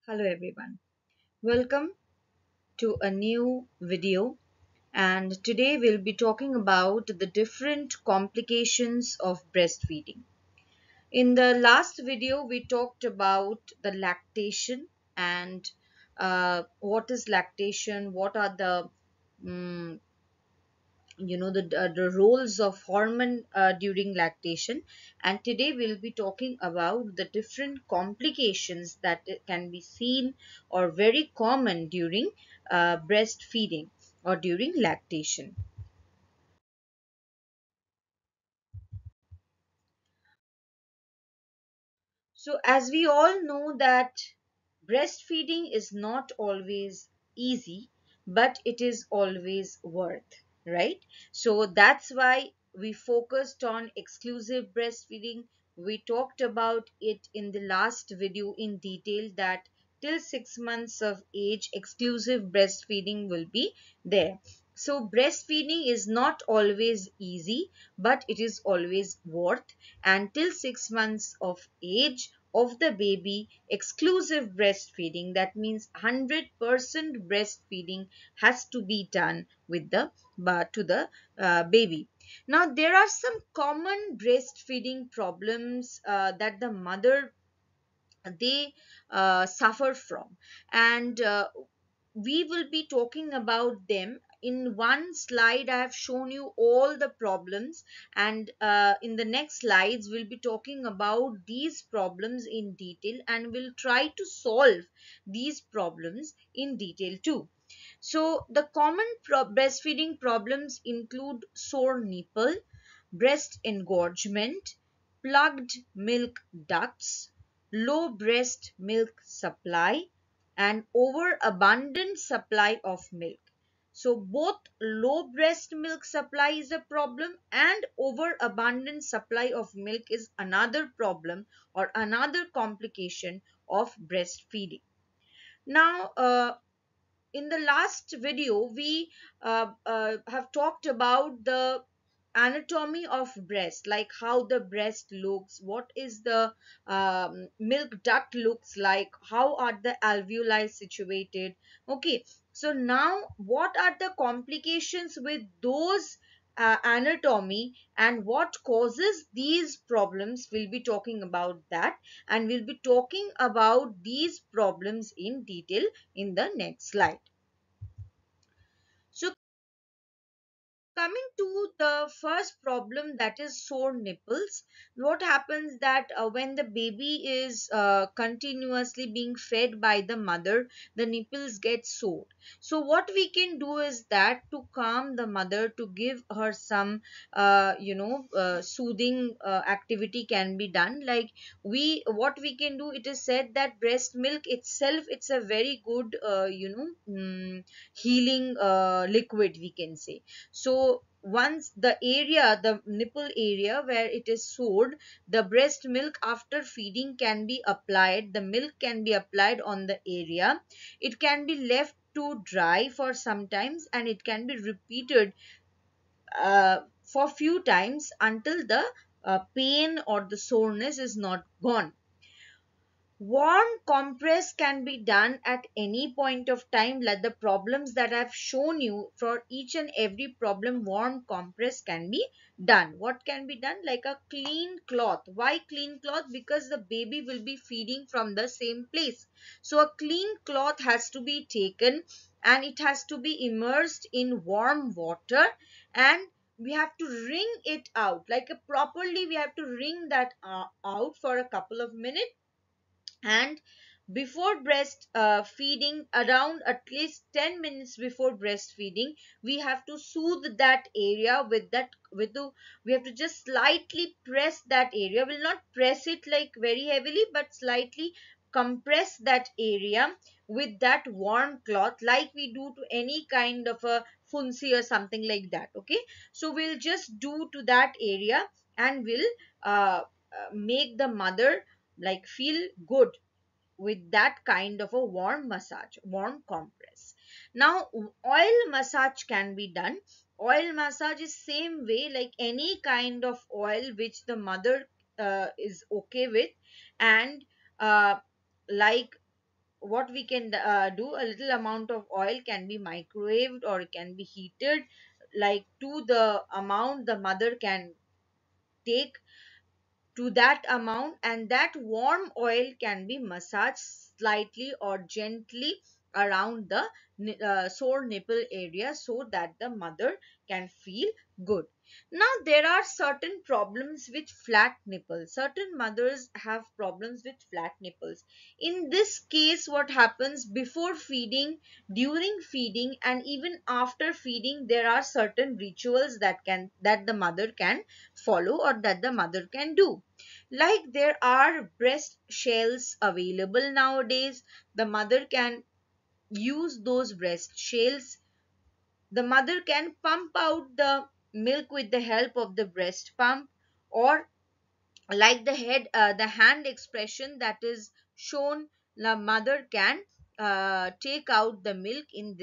Hello everyone. Welcome to a new video, and today we'll be talking about the different complications of breastfeeding. In the last video we talked about the lactation and what is lactation, what are the mm, the roles of hormone during lactation, and today we'll be talking about the different complications that can be seen or very common during breastfeeding or during lactation. So, as we all know that breastfeeding is not always easy, but it is always worth, right? So that's why we focused on exclusive breastfeeding. We talked about it in the last video in detail that till 6 months of age, exclusive breastfeeding will be there. So breastfeeding is not always easy, but it is always worth. And till 6 months of age of the baby, exclusive breastfeeding, that means 100% breastfeeding has to be done with the to the baby. Now there are some common breastfeeding problems that the mother they suffer from, and we will be talking about them. In one slide I have shown you all the problems, and in the next slides we'll be talking about these problems in detail, and we'll try to solve these problems in detail too. So the common breastfeeding problems include sore nipple, breast engorgement, plugged milk ducts, low breast milk supply, and overabundant supply of milk. So both low breast milk supply is a problem, and overabundant supply of milk is another problem or another complication of breastfeeding. Now, in the last video we have talked about the anatomy of breast, like how the breast looks, what is the milk duct looks like, how are the alveoli situated. Okay, so now what are the complications with those anatomy and what causes these problems, we'll be talking about that, and we'll be talking about these problems in detail in the next slide. So coming to the first problem, that is sore nipples. What happens that when the baby is continuously being fed by the mother, the nipples get sore. So what we can do is that to calm the mother, to give her some soothing activity can be done. Like we what we can do, it is said that breast milk itself, it's a very good healing liquid, we can say. So once the nipple area where it is sore, the breast milk after feeding can be applied, the milk can be applied on the area. It can be left to dry for some times, and it can be repeated for few times until the pain or the soreness is not gone. Warm compress can be done at any point of time. Like the problems that I've shown you, for each and every problem warm compress can be done. What can be done? Like a clean cloth. Why clean cloth? Because the baby will be feeding from the same place. So a clean cloth has to be taken, and it has to be immersed in warm water, and we have to wring it out. Like a properly we have to wring that out for a couple of minutes. And before breast feeding, around at least 10 minutes before breastfeeding, we have to soothe that area with that with the we have to just slightly press that area. Will not press it like very heavily, but slightly compress that area with that warm cloth, like we do to any kind of a funsi or something like that. Okay, so we'll just do to that area, and we'll make the mother like feel good with that kind of a warm massage, warm compress. Now oil massage can be done. Oil massage is same way, like any kind of oil which the mother is okay with, and uh, like what we can do, a little amount of oil can be microwaved or it can be heated, like to the amount the mother can take, to that amount, and that warm oil can be massaged slightly or gently around the sore nipple area so that the mother can feel good. Now there are certain problems with flat nipples. Certain mothers have problems with flat nipples. In this case, what happens before feeding, during feeding, and even after feeding, there are certain rituals that the mother can follow or that the mother can do. Like there are breast shells available nowadays. The mother can use those breast shells. The mother can pump out the milk with the help of the breast pump, or like the hand expression that is shown, the mother can take out the milk in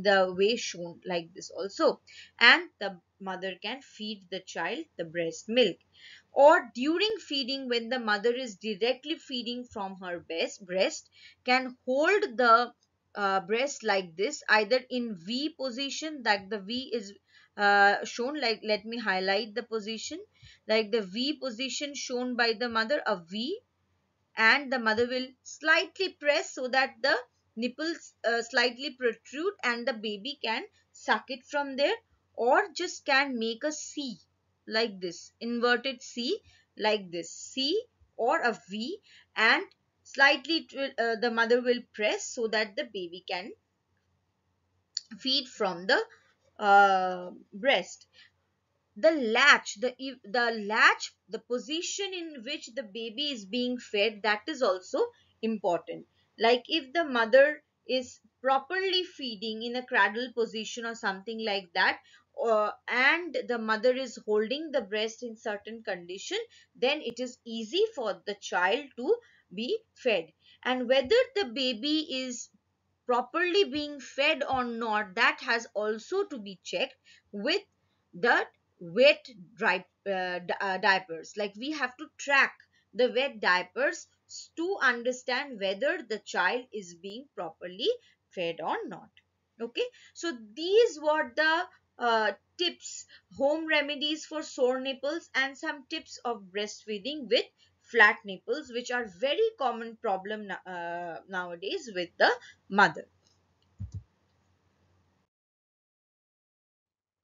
the way shown like this also, and the mother can feed the child the breast milk. Or during feeding, when the mother is directly feeding from her breast, can hold the breast like this, either in V position, that the V is shown, like let me highlight the position, like the V position shown by the mother, a V, and the mother will slightly press so that the nipples slightly protrude and the baby can suck it from there, or just can make a C like this, inverted C like this, C or a V, and slightly the mother will press so that the baby can feed from the breast. The latch, the position in which the baby is being fed, that is also important. Like if the mother is properly feeding in a cradle position or something like that, and the mother is holding the breast in certain condition, then it is easy for the child to be fed. And whether the baby is properly being fed or not, that has also to be checked with the wet diapers. Like we have to track the wet diapers to understand whether the child is being properly fed or not. Okay, so these were the tips, home remedies for sore nipples, and some tips of breastfeeding with flat nipples, which are very common problem nowadays with the mother.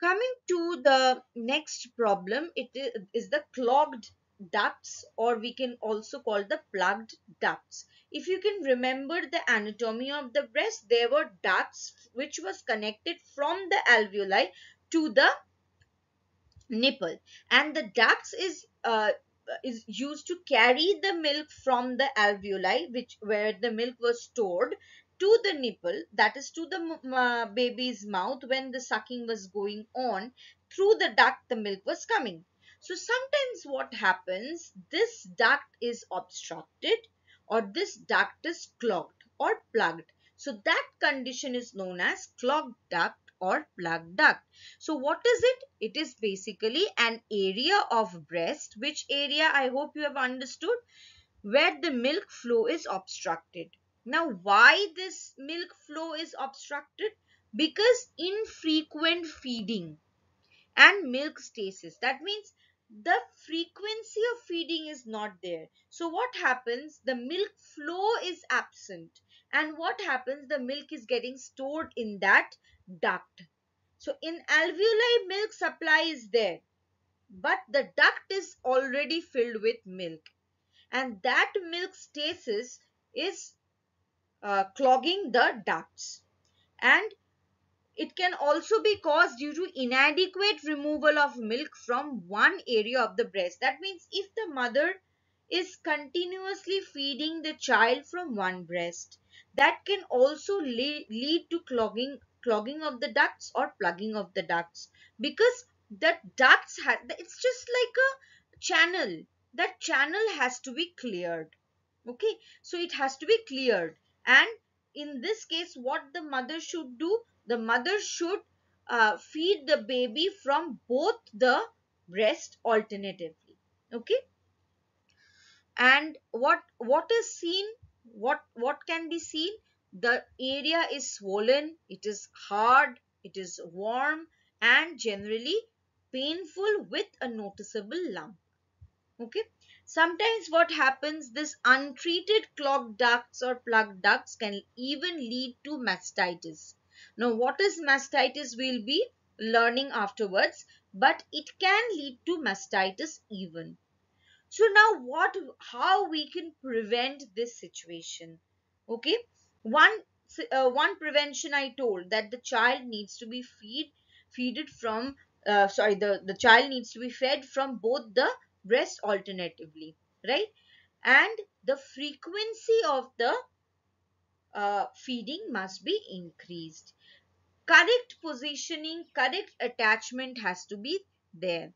Coming to the next problem, is the clogged ducts, or we can also call the plugged ducts. If you can remember the anatomy of the breast, there were ducts which was connected from the alveoli to the nipple, and the ducts is used to carry the milk from the alveoli, which where the milk was stored, to the nipple, that is to the baby's mouth. When the sucking was going on, through the duct the milk was coming. So sometimes what happens, this duct is obstructed, or this duct is clogged or plugged. So that condition is known as clogged duct or plugged duct. So what is it? It is basically an area of breast, which area I hope you have understood, where the milk flow is obstructed. Now, why this milk flow is obstructed? Because infrequent feeding and milk stasis. That means the frequency of feeding is not there. So what happens? The milk flow is absent. And what happens? The milk is getting stored in that duct. So in alveoli, milk supply is there, but the duct is already filled with milk, and that milk stasis is clogging the ducts. And it can also be caused due to inadequate removal of milk from one area of the breast. That means if the mother is continuously feeding the child from one breast, that can also lead to clogging of the ducts or plugging of the ducts, because the it's just like a channel. That channel has to be cleared. Okay, so it has to be cleared. And in this case, what the mother should do, the mother should feed the baby from both the breast alternatively. Okay, and what is seen what can be seen? The area is swollen, it is hard, it is warm, and generally painful with a noticeable lump. Okay. Sometimes what happens, this untreated clogged ducts or plugged ducts can even lead to mastitis. Now what is mastitis we'll be learning afterwards, but it can lead to mastitis even. So now how we can prevent this situation? Okay. One prevention I told, that the child needs to be feeded from sorry the child needs to be fed from both the breast alternatively, right? And the frequency of the feeding must be increased. Correct positioning, correct attachment has to be there.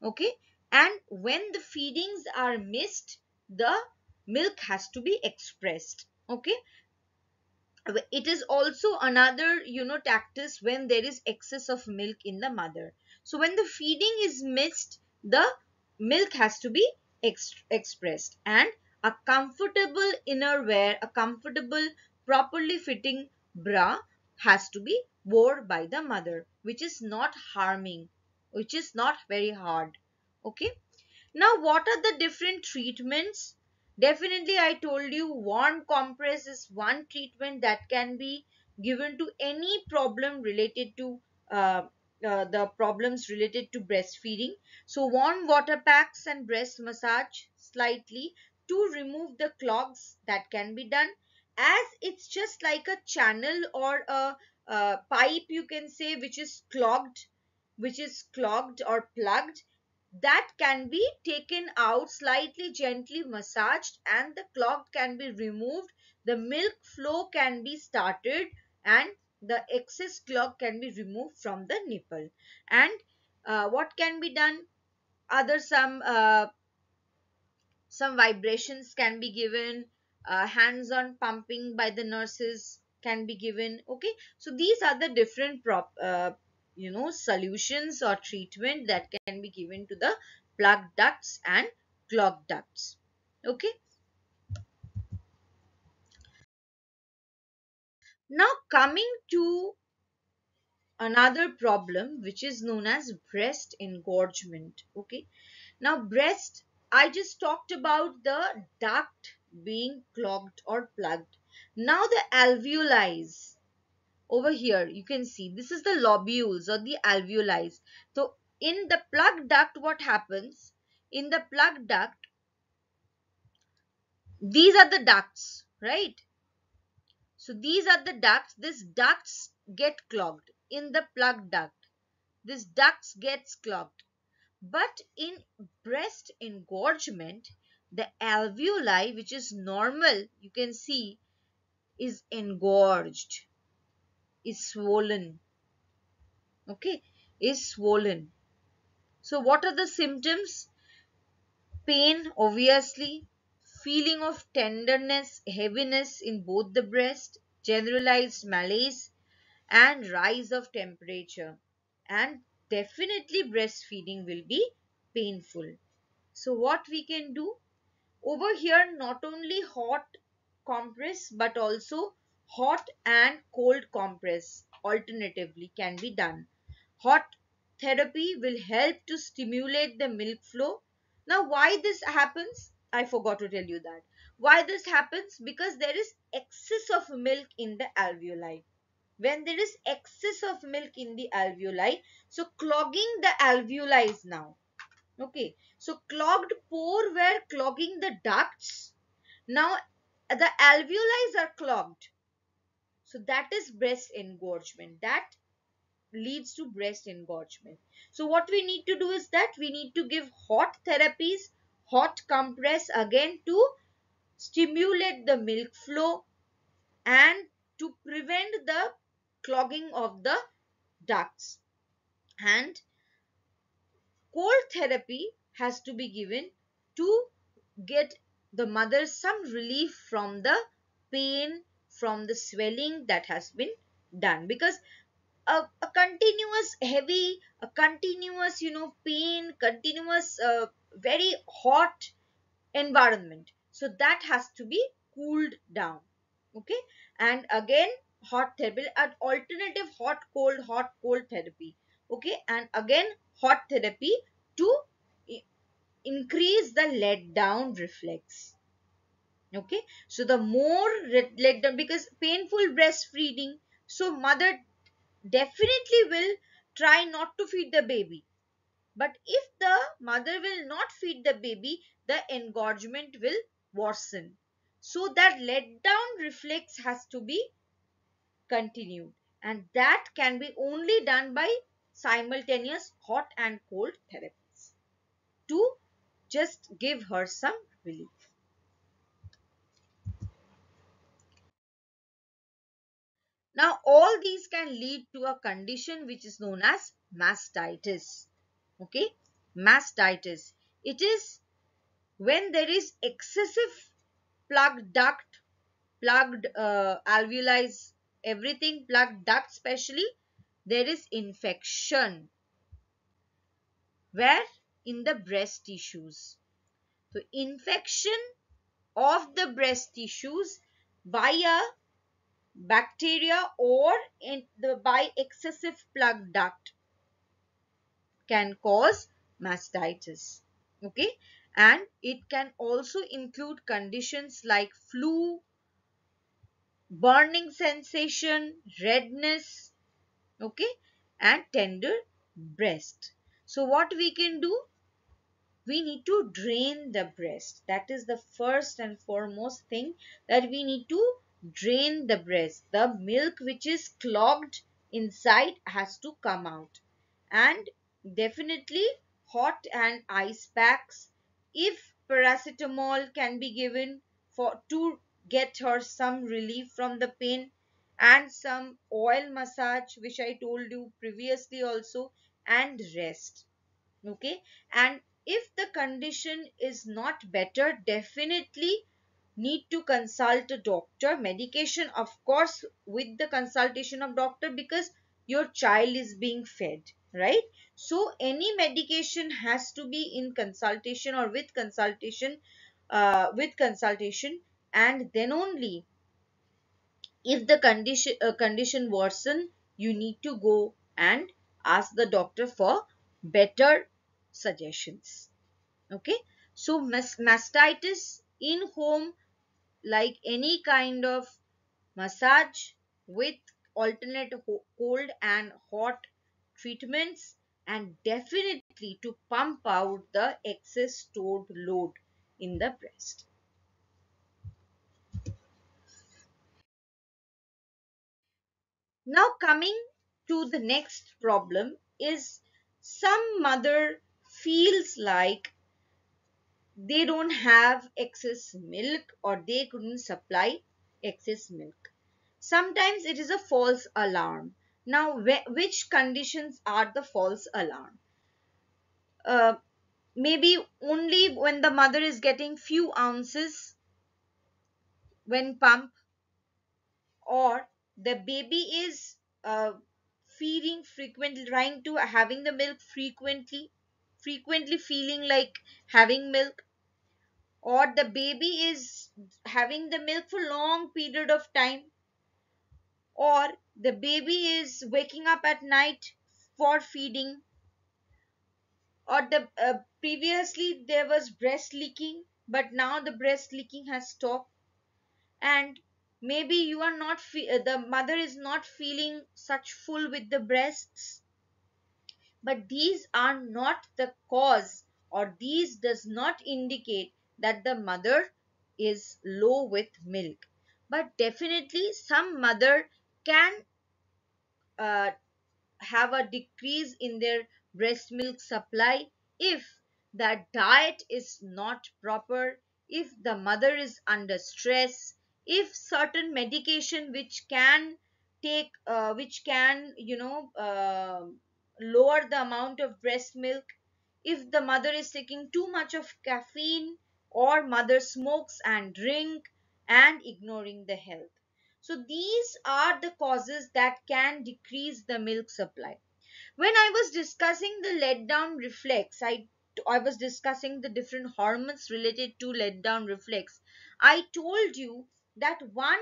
Okay. And when the feedings are missed, the milk has to be expressed. Okay. It is also another tactus when there is excess of milk in the mother. So when the feeding is missed, the milk has to be expressed, and a comfortable inner wear, a comfortable properly fitting bra has to be worn by the mother, which is not harming, which is not very hard. Okay. Now, what are the different treatments? Definitely, I told you warm compress is one treatment that can be given to any problem related to uh, the problems related to breastfeeding. So, warm water packs and breast massage slightly to remove the clogs, that can be done, as it's just like a channel or a pipe, you can say, which is clogged or plugged, that can be taken out, slightly gently massaged, and the clog can be removed, the milk flow can be started, and the excess clog can be removed from the nipple. And what can be done, other some vibrations can be given, hands on pumping by the nurses can be given. Okay. So these are the different solutions or treatment that can be given to the plugged ducts and clogged ducts. Okay. Now coming to another problem, which is known as breast engorgement. Okay. Now breast, I just talked about the duct being clogged or plugged. Now the alveoli, over here you can see this is the lobules or the alveoli. So in the plug duct, what happens? In the plug duct, these are the ducts, right? So these are the ducts. These ducts get clogged in the plug duct. This ducts gets clogged. But in breast engorgement, the alveoli, which is normal, you can see, is engorged, is swollen. Okay, is swollen. So what are the symptoms? Pain, obviously, feeling of tenderness, heaviness in both the breast, generalized malaise, and rise of temperature. And definitely breastfeeding will be painful. So what we can do? Over here, not only hot compress but also hot and cold compress alternatively can be done. Hot therapy will help to stimulate the milk flow. Now, why this happens? I forgot to tell you that. Why this happens? Because there is excess of milk in the alveoli. When there is excess of milk in the alveoli, so clogging the alveoli is now. Okay, so clogged pore were clogging the ducts. Now the alveoli are clogged. So that is breast engorgement. That leads to breast engorgement. So what we need to do is that we need to give hot therapies, hot compress again to stimulate the milk flow and to prevent the clogging of the ducts. And cold therapy has to be given to get the mother some relief from the pain, from the swelling that has been done, because a continuous heavy, a continuous pain, continuous very hot environment, so that has to be cooled down. Okay, and again hot therapy, an alternative hot cold therapy. Okay, and again hot therapy to i- increase the let down reflex. Okay, so the more let down, because painful breastfeeding, so mother definitely will try not to feed the baby. But if the mother will not feed the baby, the engorgement will worsen. So that let down reflex has to be continued. And that can be only done by simultaneous hot and cold therapies to just give her some relief. Now, all these can lead to a condition which is known as mastitis. Okay, mastitis. It is when there is excessive plugged duct, plugged alveoli, everything plugged duct, especially there is infection where in the breast tissues. So, infection of the breast tissues by a bacteria or by excessive plug duct can cause mastitis. Okay, and it can also include conditions like flu, burning sensation, redness, okay, and tender breast. So what we can do, we need to drain the breast. That is the first and foremost thing, that we need to drain the breast. The milk which is clogged inside has to come out. And definitely hot and ice packs, if paracetamol can be given for to get her some relief from the pain, and some oil massage which I told you previously also, and rest. Okay, and if the condition is not better, definitely need to consult a doctor. Medication, of course, with the consultation of doctor, because your child is being fed, right? So any medication has to be in consultation or with consultation, and then only, if the condition worsen, you need to go and ask the doctor for better suggestions. Okay, so mastitis in home, like any kind of massage with alternate cold and hot treatments, and definitely to pump out the excess stored load in the breast. Now coming to the next problem is, some mother feels like they don't have excess milk or they couldn't supply excess milk. Sometimes it is a false alarm. Now, which conditions are the false alarm? Uh, Maybe only when the mother is getting few ounces when pump, or the baby is feeding frequently, trying to having the milk frequently feeling like having milk, or the baby is having the milk for long period of time, or the baby is waking up at night for feeding, or the previously there was breast leaking, but now the breast leaking has stopped, and maybe you are not the mother is not feeling such full with the breasts. But these are not the cause, or these does not indicate that the mother is low with milk. But definitely some mother can uh, have a decrease in their breast milk supply if the diet is not proper, if the mother is under stress, if certain medication which can which can lower the amount of breast milk, if the mother is taking too much of caffeine, or mother smokes and drink and ignoring the health. So these are the causes that can decrease the milk supply. When I was discussing the let down reflex, I was discussing the different hormones related to let down reflex. I told you that one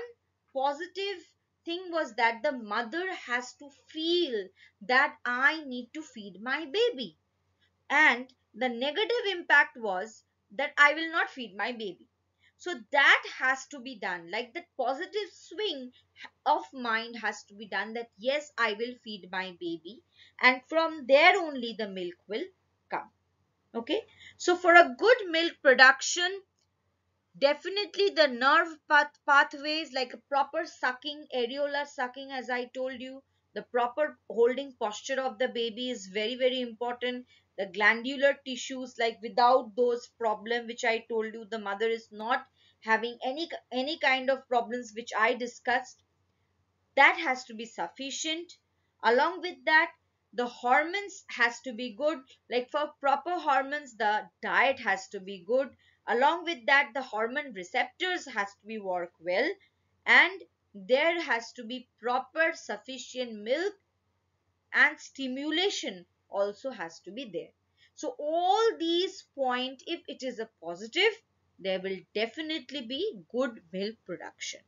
positive thing was that the mother has to feel that I need to feed my baby, and the negative impact was that I will not feed my baby. So that has to be done, like that positive swing of mind has to be done, that yes, I will feed my baby, and from there only the milk will come. Okay, so for a good milk production, definitely the pathways, like a proper sucking, areolar sucking, as I told you, the proper holding posture of the baby is very, very important. The glandular tissues, like without those problem which I told you, the mother is not having any kind of problems which I discussed, that has to be sufficient. Along with that, the hormones has to be good, like for proper hormones the diet has to be good. Along with that, the hormone receptors has to be work well, and there has to be proper sufficient milk, and stimulation also has to be there. So all these point, if it is a positive, there will definitely be good milk production.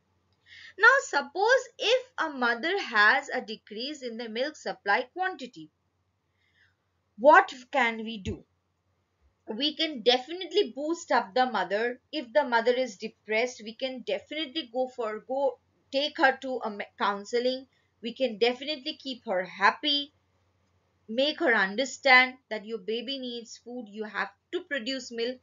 Now, suppose if a mother has a decrease in the milk supply quantity, what can we do? We can definitely boost up the mother. If the mother is depressed, we can definitely go take her to a counseling. We can definitely keep her happy, make her understand that your baby needs food, you have to produce milk,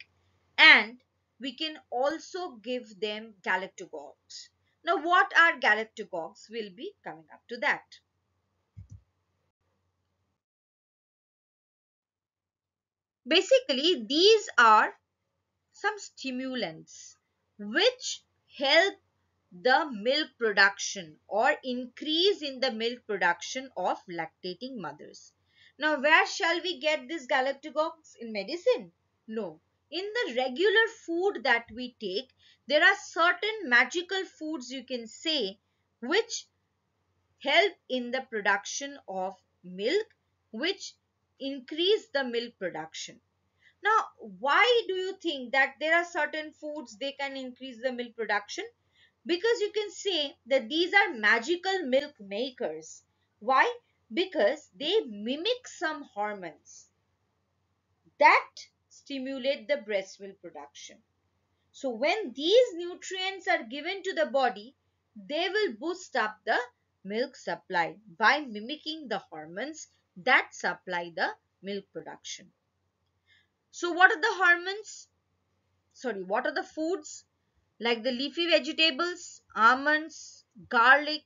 and we can also give them galactagogues. Now, what are galactagogues? We'll be coming up to that. Basically, these are some stimulants which help the milk production or increase in the milk production of lactating mothers. Now, where shall we get these galactagogues? In medicine? No. In the regular food that we take, there are certain magical foods, you can say, which help in the production of milk, which increase the milk production. Now, why do you think that there are certain foods they can increase the milk production? Because you can say that these are magical milk makers. Why? Because they mimic some hormones that stimulate the breast milk production. So when these nutrients are given to the body, they will boost up the milk supply by mimicking the hormones that supply the milk production. So what are the hormones? Sorry, what are the foods? Like the leafy vegetables, almonds, garlic,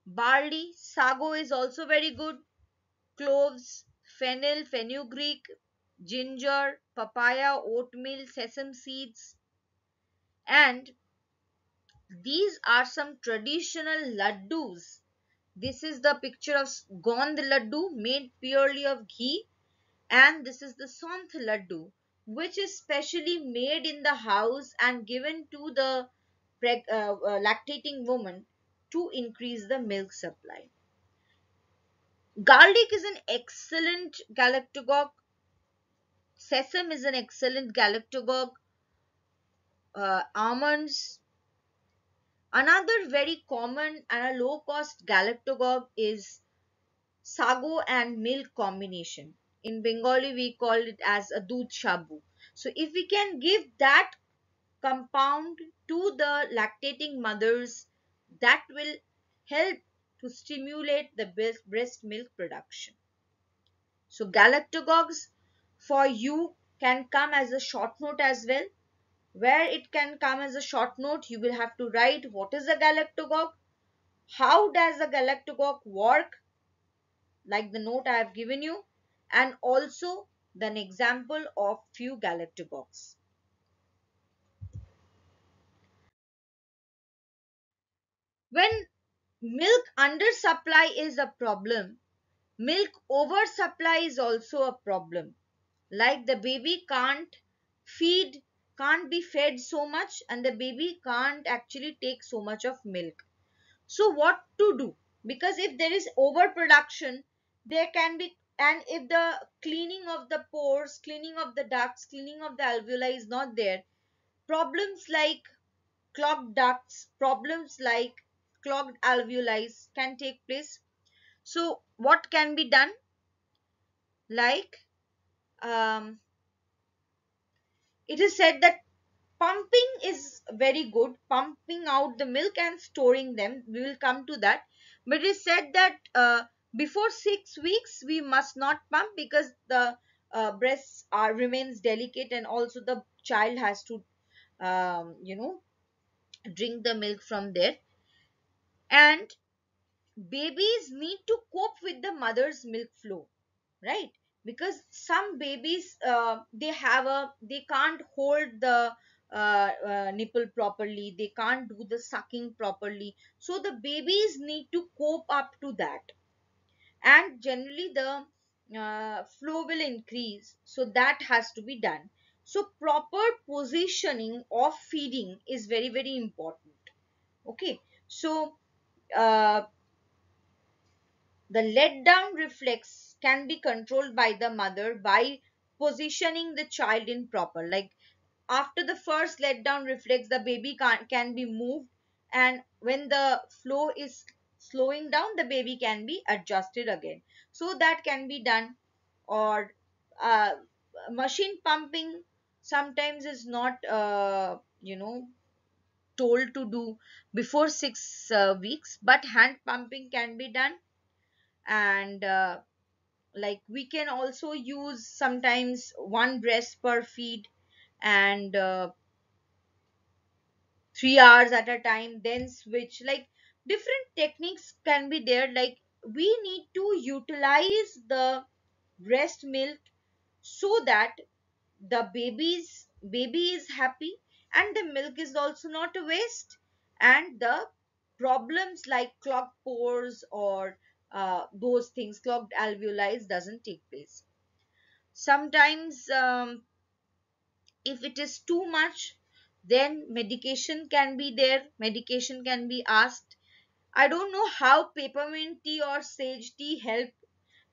barley, sago is also very good, cloves, fennel, fenugreek, ginger, papaya, oatmeal, sesame seeds, and these are some traditional laddus. This is the picture of gond laddu made purely of ghee, and this is the sant laddu, which is specially made in the house and given to the lactating woman to increase the milk supply. Garlic is an excellent galactagogue. Sesame is an excellent galactagogue. Almonds. Another very common and a low cost galactagogue is sago and milk combination. In Bengali, we call it as a doodh shabu. So, if we can give that compound to the lactating mothers, that will help to stimulate the breast milk production. So, galactagogues for you can come as a short note as well. Where it can come as a short note, you will have to write what is a galactagogue, how does a galactagogue work, like the note I have given you, and also an example of few galactagogues. When milk undersupply is a problem, milk oversupply is also a problem. Like the baby feed, can't be fed so much, and the baby can't actually take so much of milk. So what to do? Because if there is overproduction, there can be, and if the cleaning of the pores, cleaning of the ducts, cleaning of the alveoli is not there, problems like clogged ducts, problems like clogged alveoli can take place. So what can be done? Like, um, it is said that pumping is very good, pumping out the milk and storing them. We will come to that. But it is said that before 6 weeks we must not pump, because the breasts are remains delicate, and also the child has to drink the milk from there. And babies need to cope with the mother's milk flow, right? Because some babies, they can't hold the nipple properly, they can't do the sucking properly, so the babies need to cope up to that. And generally the flow will increase, so that has to be done. So proper positioning of feeding is very very important. Okay, so uh, the let down reflex can be controlled by the mother by positioning the child in proper. Like, after the first let down reflex, the baby can be moved, and when the flow is slowing down, the baby can be adjusted again. So that can be done. Or uh, machine pumping sometimes is not told to do before 6 weeks, but hand pumping can be done. And like, we can also use sometimes one breast per feed, and 3 hours at a time, then switch. Like, different techniques can be there. Like, we need to utilize the breast milk so that the baby is happy, and the milk is also not a waste, and the problems like clogged pores or those things, clogged alveoli, doesn't take place. Sometimes if it is too much, then medication can be there, medication can be asked. I don't know how peppermint tea or sage tea help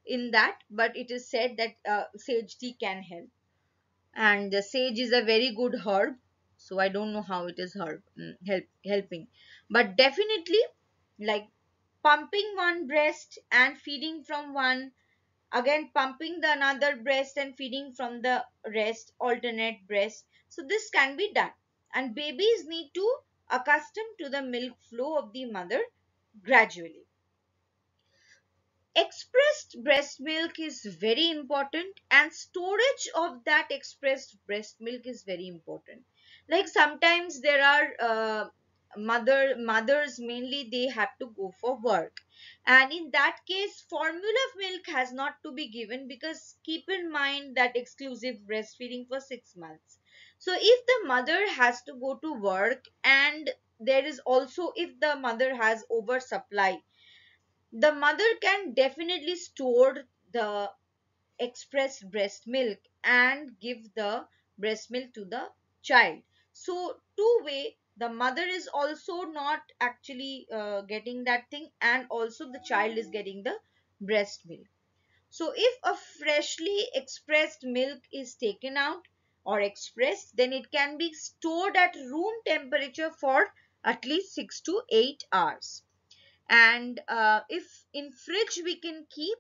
in that, but it is said that sage tea can help. And the sage is a very good herb, so I don't know how it is helping. But definitely, like, pumping one breast and feeding from one, again pumping the another breast and feeding from the rest, alternate breast, so this can be done. And babies need to accustom to the milk flow of the mother gradually. Expressed breast milk is very important, and storage of that expressed breast milk is very important. Like, sometimes there are mothers, mainly they have to go for work, and in that case formula milk has not to be given, because keep in mind that exclusive breastfeeding for 6 months. So if the mother has to go to work, and there is also, if the mother has oversupply, the mother can definitely store the expressed breast milk and give the breast milk to the child. So two-way, the mother is also not actually getting that thing, and also the child is getting the breast milk. So if a freshly expressed milk is taken out or expressed, then it can be stored at room temperature for at least 6 to 8 hours. And if in fridge we can keep,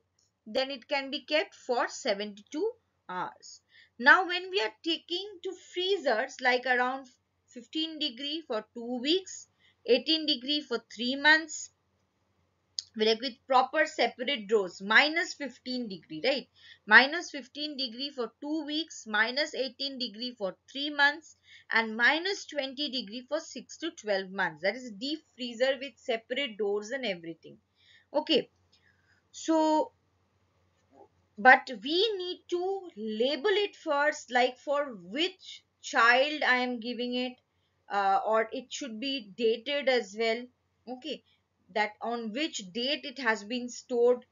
then it can be kept for 72 hours. Now when we are taking to freezers, like around 15 degree for 2 weeks, 18 degree for 3 months, like with proper separate drawers, minus 15 degree, right? Minus 15 degree for 2 weeks, minus 18 degree for 3 months, and minus 20 degree for 6 to 12 months. That is deep freezer with separate doors and everything. Okay, so but we need to label it first, like for which child I am giving it, or it should be dated as well. Okay, that on which date it has been stored.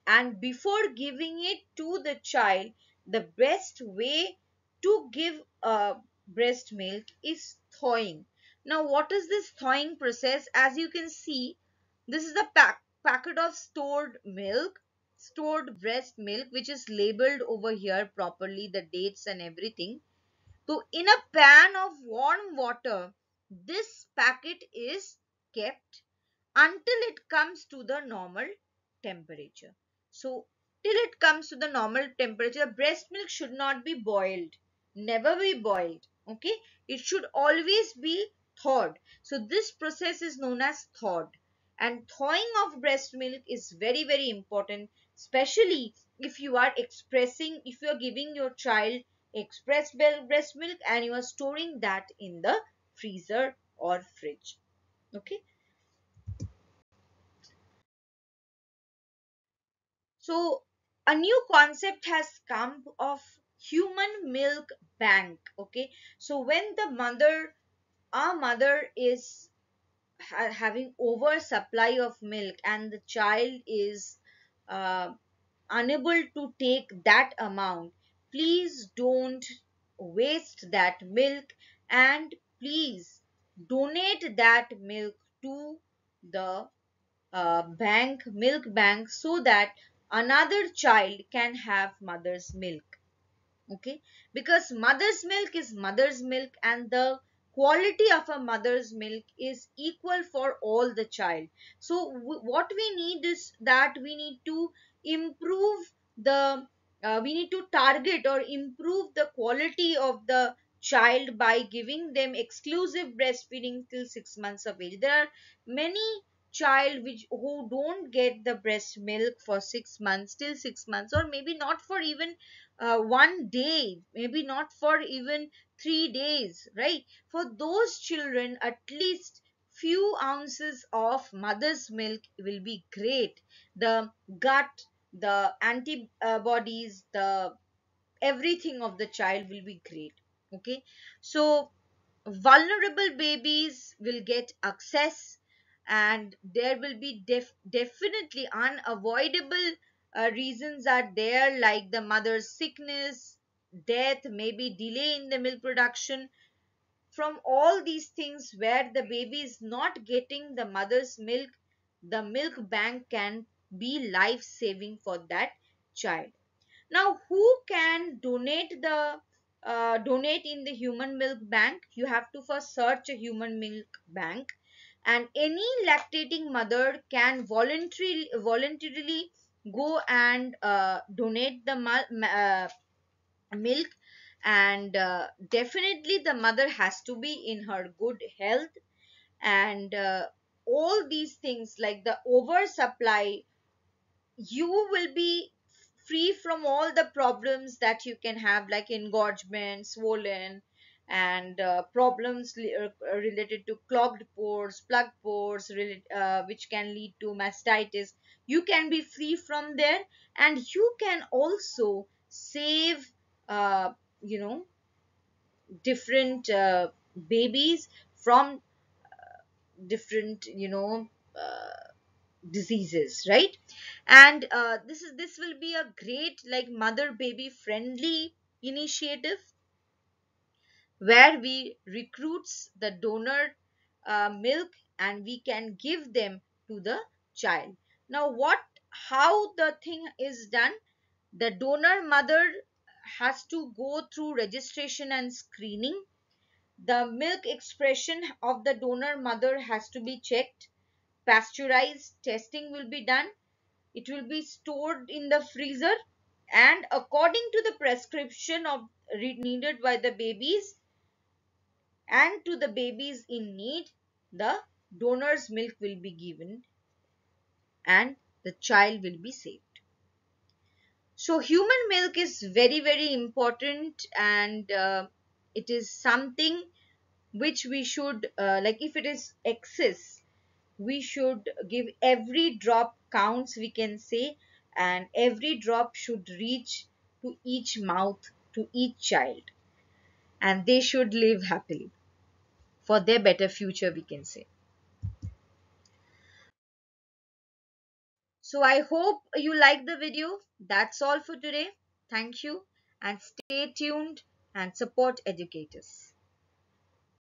And before giving it to the child, the best way to give breast milk is thawing. Now what is this thawing process? As you can see, this is a packet of stored milk, stored breast milk, which is labeled over here properly, the dates and everything. So in a pan of warm water, this packet is kept until it comes to the normal temperature. So, till it comes to the normal temperature, breast milk should not be boiled, never be boiled. Okay, it should always be thawed. So, this process is known as thawed. And thawing of breast milk is very, very important, especially if you are expressing, if you are giving your child breast milk and you are storing that in the freezer or fridge. Okay. So a new concept has come of human milk bank. Okay. So when the mother, our mother is having oversupply of milk and the child is uh, unable to take that amount, please don't waste that milk, and please donate that milk to the milk bank, so that another child can have mother's milk. Okay, because mother's milk is mother's milk, and the quality of a mother's milk is equal for all the child. So what we need is that we need to improve the we need to target or improve the quality of the child by giving them exclusive breastfeeding till 6 months of age. There are many child which who don't get the breast milk for 6 months, till 6 months, or maybe not for even one day, maybe not for even 3 days, right? For those children, at least few ounces of mother's milk will be great. The gut, the antibodies, the everything of the child will be great. Okay, so vulnerable babies will get access, and there will be definitely unavoidable reasons are there, like the mother's sickness, death, maybe delay in the milk production. From all these things where the baby is not getting the mother's milk, the milk bank can be life saving for that child. Now, who can donate in the human milk bank? You have to first search a human milk bank, and any lactating mother can voluntarily go and donate the milk. And definitely the mother has to be in her good health, and all these things like the oversupply, you will be free from all the problems that you can have, like engorgement, swollen, and problems related to clogged pores, plugged pores, which can lead to mastitis. You can be free from there, and you can also save uh, you know different babies from different diseases, right? And this will be a great like mother baby friendly initiative, where we recruits the donor milk, and we can give them to the child. Now what how the thing is done, the donor mother has to go through registration and screening. The milk expression of the donor mother has to be checked, pasteurized, testing will be done, it will be stored in the freezer, and according to the prescription of needed by the babies and to the babies in need, the donor's milk will be given, and the child will be saved. So human milk is very, very important, and it is something which we should like if it is excess, we should give every drop counts, we can say, and every drop should reach to each mouth, to each child, and they should live happily for their better future, we can say. So I hope you like the video. That's all for today. Thank you, and stay tuned and support Educatus.